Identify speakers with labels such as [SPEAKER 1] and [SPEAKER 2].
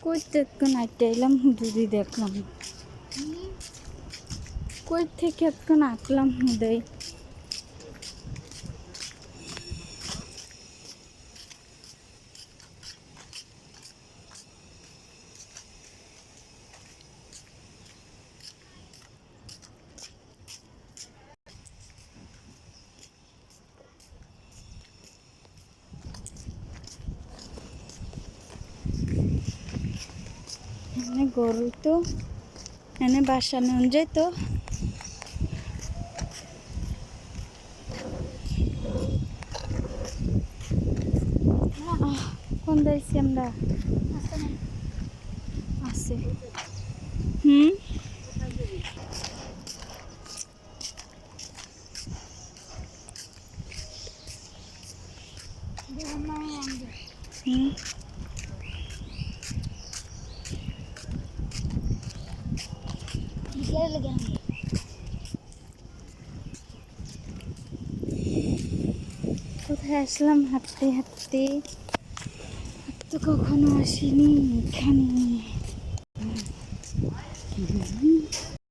[SPEAKER 1] কই থেকে নাইতে এলাম হুদুদি দেখলাম, কই থেকে এখন আঁকলাম হুদয়। এনে গরু তো এনে বাসা নেন যেত। কোন যাইছি আমরা? আছে হুম হুম কোথায় আসলাম হাঁটতে হাঁটতে, তো কখনো আসিনি এখানে।